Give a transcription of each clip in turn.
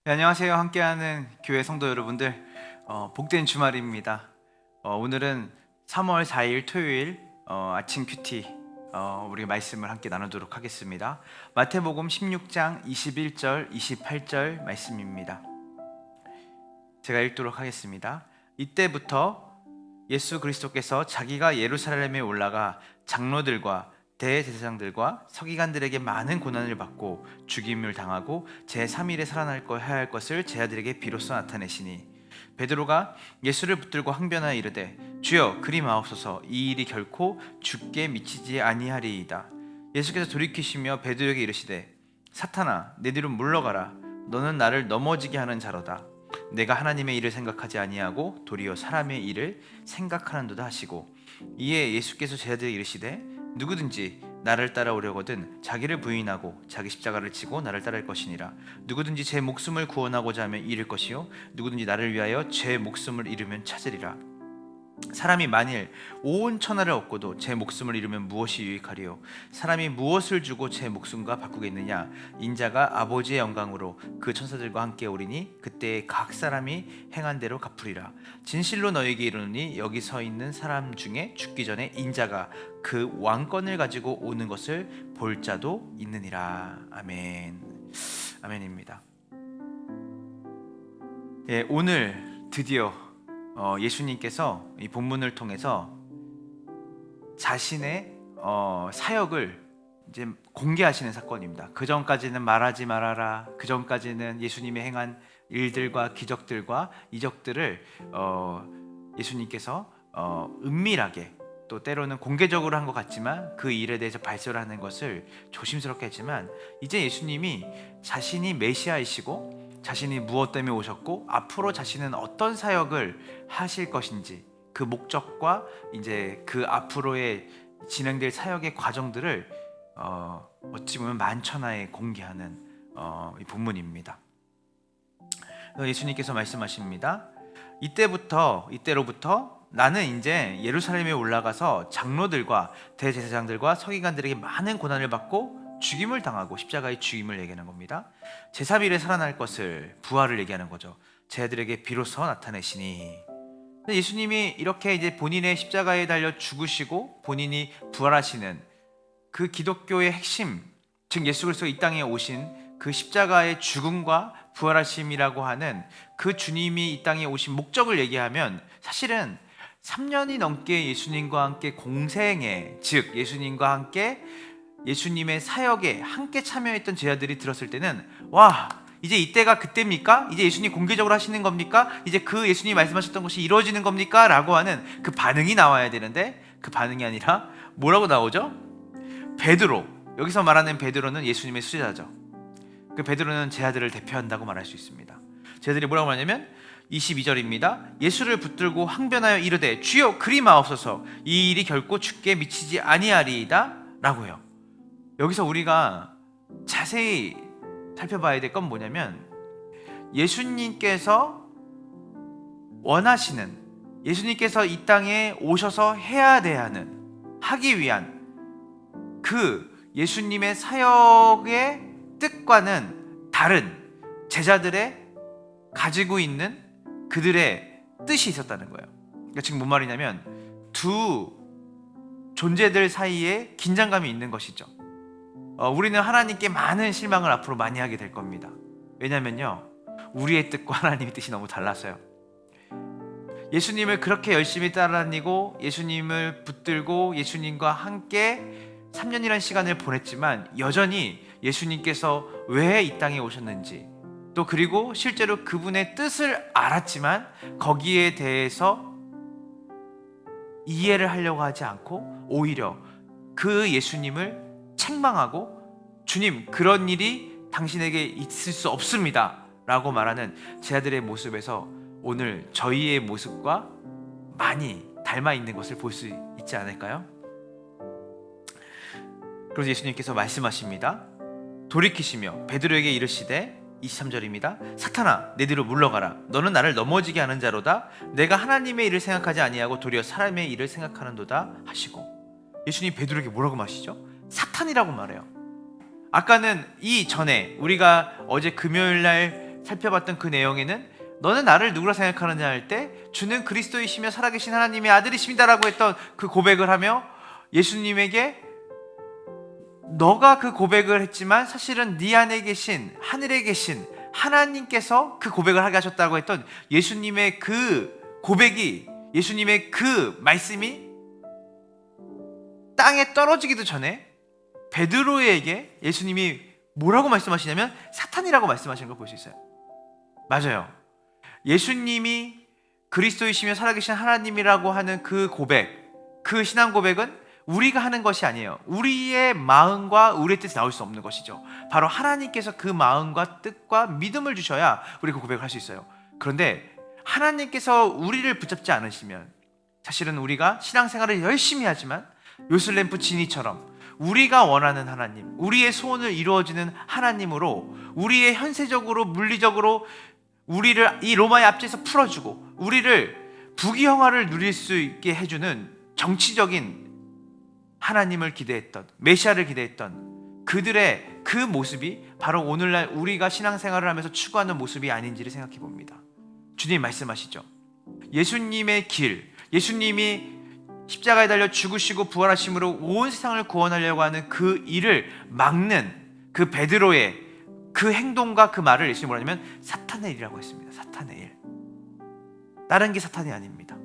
네, 안녕하세요. 함께하는 교회 성도 여러분들, 복된 주말입니다. 오늘은 3월 4일 토요일 아침 큐티 우리가 말씀을 함께 나누도록 하겠습니다. 마태복음 16장 21절 28절 말씀입니다. 제가 읽도록 하겠습니다. 이때부터 예수 그리스도께서 자기가 예루살렘에 올라가 장로들과 대제사장들과 서기관들에게 많은 고난을 받고 죽임을 당하고 제3일에 살아날 해야 할 것을 제 아들에게 비로소 나타내시니 베드로가 예수를 붙들고 항변하여 이르되 주여 그리 마옵소서 이 일이 결코 죽게 미치지 아니하리이다. 예수께서 돌이키시며 베드로에게 이르시되 사탄아 내 뒤로 물러가라 너는 나를 넘어지게 하는 자로다. 내가 하나님의 일을 생각하지 아니하고 도리어 사람의 일을 생각하는도다 하시고 이에 예수께서 제자들에게 이르시되 누구든지 나를 따라오려거든 자기를 부인하고 자기 십자가를 지고 나를 따를 것이니라. 누구든지 제 목숨을 구원하고자 하면 잃을 것이요 누구든지 나를 위하여 제 목숨을 잃으면 찾으리라. 사람이 만일 온 천하를 얻고도 제 목숨을 잃으면 무엇이 유익하리요? 사람이 무엇을 주고 제 목숨과 바꾸겠느냐? 인자가 아버지의 영광으로 그 천사들과 함께 오리니 그때 각 사람이 행한 대로 갚으리라. 진실로 너희에게 이르노니 여기 서 있는 사람 중에 죽기 전에 인자가 그 왕권을 가지고 오는 것을 볼 자도 있느니라. 아멘. 아멘입니다. 오늘 드디어 예수님께서 이 본문을 통해서 자신의 사역을 이제 공개하시는 사건입니다. 그 전까지는 말하지 말아라. 그 전까지는 예수님이 행한 일들과 기적들과 이적들을 예수님께서 은밀하게 또 때로는 공개적으로 한 것 같지만 그 일에 대해서 발설하는 것을 조심스럽게 했지만 이제 예수님이 자신이 메시아이시고 자신이 무엇 때문에 오셨고 앞으로 자신은 어떤 사역을 하실 것인지 그 목적과 이제 그 앞으로의 진행될 사역의 과정들을 어찌 보면 만천하에 공개하는 이 본문입니다. 예수님께서 말씀하십니다. 이때로부터 나는 이제 예루살렘에 올라가서 장로들과 대제사장들과 서기관들에게 많은 고난을 받고 죽임을 당하고 십자가의 죽임을 얘기하는 겁니다. 제3일에 살아날 것을 부활을 얘기하는 거죠. 제 아들에게 비로소 나타내시니. 예수님이 이렇게 이제 본인의 십자가에 달려 죽으시고 본인이 부활하시는 그 기독교의 핵심, 즉 예수 그리스도 이 땅에 오신 그 십자가의 죽음과 부활하심이라고 하는 그 주님이 이 땅에 오신 목적을 얘기하면 사실은 3년이 넘게 예수님과 함께 공생에, 즉 예수님과 함께 예수님의 사역에 함께 참여했던 제자들이 들었을 때는 와, 이제 이때가 그때입니까? 이제 예수님 공개적으로 하시는 겁니까? 이제 그 예수님이 말씀하셨던 것이 이루어지는 겁니까? 라고 하는 그 반응이 나와야 되는데 그 반응이 아니라 뭐라고 나오죠? 베드로, 여기서 말하는 베드로는 예수님의 수제자죠. 그 베드로는 제자들을 대표한다고 말할 수 있습니다. 제자들이 뭐라고 말하냐면 22절입니다. 예수를 붙들고 항변하여 이르되 주여 그리 마옵소서 이 일이 결코 죽게 미치지 아니하리이다 라고 해요. 여기서 우리가 자세히 살펴봐야 될 건 뭐냐면 예수님께서 원하시는, 예수님께서 이 땅에 오셔서 해야 하는, 하기 위한 그 예수님의 사역의 뜻과는 다른 제자들의 가지고 있는 그들의 뜻이 있었다는 거예요. 그러니까 지금 뭔 말이냐면 두 존재들 사이에 긴장감이 있는 것이죠. 우리는 하나님께 많은 실망을 앞으로 많이 하게 될 겁니다. 왜냐면요, 우리의 뜻과 하나님의 뜻이 너무 달라서요. 예수님을 그렇게 열심히 따라다니고 예수님을 붙들고 예수님과 함께 3년이라는 시간을 보냈지만 여전히 예수님께서 왜 이 땅에 오셨는지, 또 그리고 실제로 그분의 뜻을 알았지만 거기에 대해서 이해를 하려고 하지 않고 오히려 그 예수님을 책망하고 주님 그런 일이 당신에게 있을 수 없습니다 라고 말하는 제자들의 모습에서 오늘 저희의 모습과 많이 닮아 있는 것을 볼 수 있지 않을까요? 그래서 예수님께서 말씀하십니다. 돌이키시며 베드로에게 이르시되 23절입니다. 사탄아 내 뒤로 물러가라 너는 나를 넘어지게 하는 자로다. 내가 하나님의 일을 생각하지 아니하고 도리어 사람의 일을 생각하는도다 하시고, 예수님이 베드로에게 뭐라고 말하시죠? 사탄이라고 말해요. 아까는 이전에 우리가 어제 금요일날 살펴봤던 그 내용에는 너는 나를 누구라 생각하느냐 할 때 주는 그리스도이시며 살아계신 하나님의 아들이십니다라고 했던 그 고백을 하며 예수님에게 너가 그 고백을 했지만 사실은 네 안에 계신 하늘에 계신 하나님께서 그 고백을 하게 하셨다고 했던 예수님의 그 고백이, 예수님의 그 말씀이 땅에 떨어지기도 전에 베드로에게 예수님이 뭐라고 말씀하시냐면 사탄이라고 말씀하시는 걸 볼 수 있어요. 맞아요. 예수님이 그리스도이시며 살아계신 하나님이라고 하는 그 고백, 그 신앙 고백은 우리가 하는 것이 아니에요. 우리의 마음과 우리의 뜻이 나올 수 없는 것이죠. 바로 하나님께서 그 마음과 뜻과 믿음을 주셔야 우리가 그 고백을 할 수 있어요. 그런데 하나님께서 우리를 붙잡지 않으시면 사실은 우리가 신앙생활을 열심히 하지만 요슬렘프 지니처럼 우리가 원하는 하나님, 우리의 소원을 이루어지는 하나님으로 우리의 현세적으로 물리적으로 우리를 이 로마의 압제에서 풀어주고 우리를 부귀영화를 누릴 수 있게 해주는 정치적인 하나님을 기대했던, 메시아를 기대했던 그들의 그 모습이 바로 오늘날 우리가 신앙생활을 하면서 추구하는 모습이 아닌지를 생각해 봅니다. 주님 말씀하시죠. 예수님의 길, 예수님이 십자가에 달려 죽으시고 부활하심으로 온 세상을 구원하려고 하는 그 일을 막는 그 베드로의 그 행동과 그 말을 예수님이 뭐라냐면 사탄의 일이라고 했습니다. 사탄의 일. 다른 게 사탄이 아닙니다.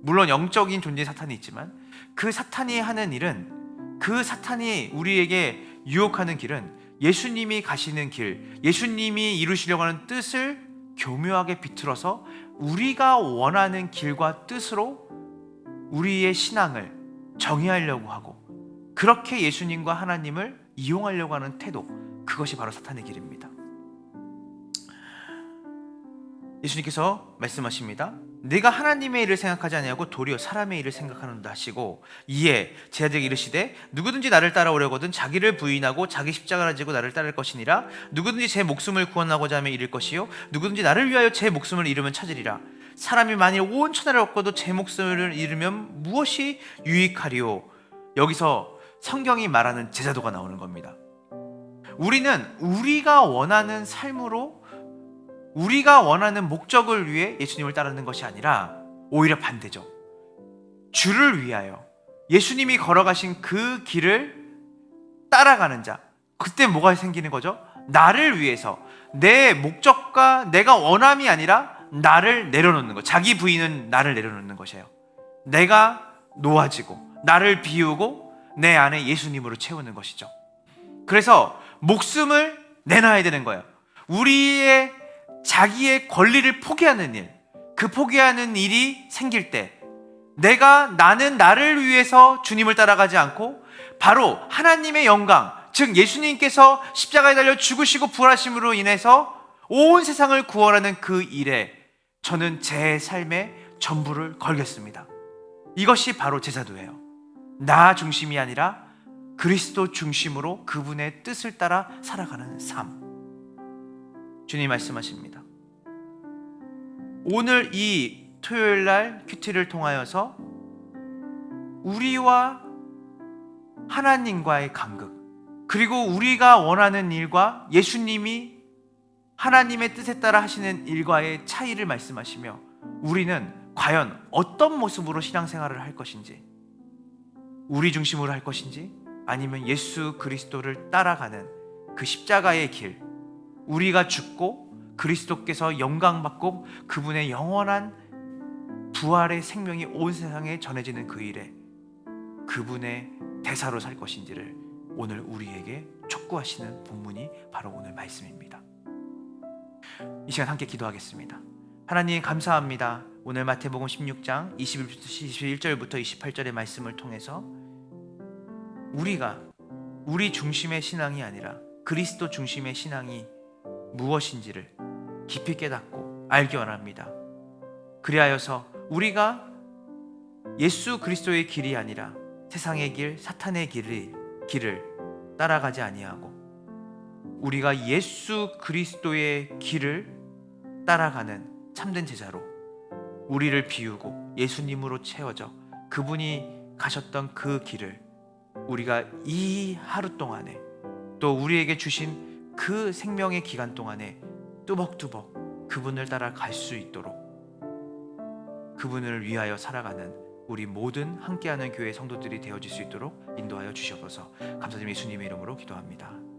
물론 영적인 존재의 사탄이 있지만 그 사탄이 하는 일은, 그 사탄이 우리에게 유혹하는 길은 예수님이 가시는 길, 예수님이 이루시려고 하는 뜻을 교묘하게 비틀어서 우리가 원하는 길과 뜻으로 우리의 신앙을 정의하려고 하고 그렇게 예수님과 하나님을 이용하려고 하는 태도, 그것이 바로 사탄의 길입니다. 예수님께서 말씀하십니다. 내가 하나님의 일을 생각하지 아니하고 도리어 사람의 일을 생각하는다 하시고 이에 제자들에게 이르시되 누구든지 나를 따라오려거든 자기를 부인하고 자기 십자가를 지고 나를 따를 것이니라. 누구든지 제 목숨을 구원하고자 하면 잃을 것이요 누구든지 나를 위하여 제 목숨을 잃으면 찾으리라. 사람이 만일 온 천하를 얻고도 제 목숨을 잃으면 무엇이 유익하리요. 여기서 성경이 말하는 제자도가 나오는 겁니다. 우리는 우리가 원하는 삶으로 우리가 원하는 목적을 위해 예수님을 따르는 것이 아니라 오히려 반대죠. 주를 위하여 예수님이 걸어가신 그 길을 따라가는 자, 그때 뭐가 생기는 거죠? 나를 위해서 내 목적과 내가 원함이 아니라 나를 내려놓는 것, 자기 부인은 나를 내려놓는 것이에요. 내가 놓아지고 나를 비우고 내 안에 예수님으로 채우는 것이죠. 그래서 목숨을 내놔야 되는 거예요. 우리의 자기의 권리를 포기하는 일, 그 포기하는 일이 생길 때 나는 나를 위해서 주님을 따라가지 않고 바로 하나님의 영광, 즉 예수님께서 십자가에 달려 죽으시고 부활하심으로 인해서 온 세상을 구원하는 그 일에 저는 제 삶의 전부를 걸겠습니다. 이것이 바로 제자도예요. 나 중심이 아니라 그리스도 중심으로 그분의 뜻을 따라 살아가는 삶. 주님 말씀하십니다. 오늘 이 토요일날 큐티를 통하여서 우리와 하나님과의 간극, 그리고 우리가 원하는 일과 예수님이 하나님의 뜻에 따라 하시는 일과의 차이를 말씀하시며 우리는 과연 어떤 모습으로 신앙생활을 할 것인지, 우리 중심으로 할 것인지 아니면 예수 그리스도를 따라가는 그 십자가의 길, 우리가 죽고 그리스도께서 영광받고 그분의 영원한 부활의 생명이 온 세상에 전해지는 그 일에 그분의 대사로 살 것인지를 오늘 우리에게 촉구하시는 본문이 바로 오늘 말씀입니다. 이 시간 함께 기도하겠습니다. 하나님 감사합니다. 오늘 마태복음 16장 21절부터 28절의 말씀을 통해서 우리가 우리 중심의 신앙이 아니라 그리스도 중심의 신앙이 무엇인지를 깊이 깨닫고 알기 원합니다. 그리하여서 우리가 예수 그리스도의 길이 아니라 세상의 길, 사탄의 길을 따라가지 아니하고 우리가 예수 그리스도의 길을 따라가는 참된 제자로 우리를 비우고 예수님으로 채워져 그분이 가셨던 그 길을 우리가 이 하루 동안에 또 우리에게 주신 그 생명의 기간 동안에 뚜벅뚜벅 그분을 따라 갈 수 있도록 그분을 위하여 살아가는 우리 모든 함께하는 교회 성도들이 되어질 수 있도록 인도하여 주시옵소서. 감사드리며 예수님의 이름으로 기도합니다.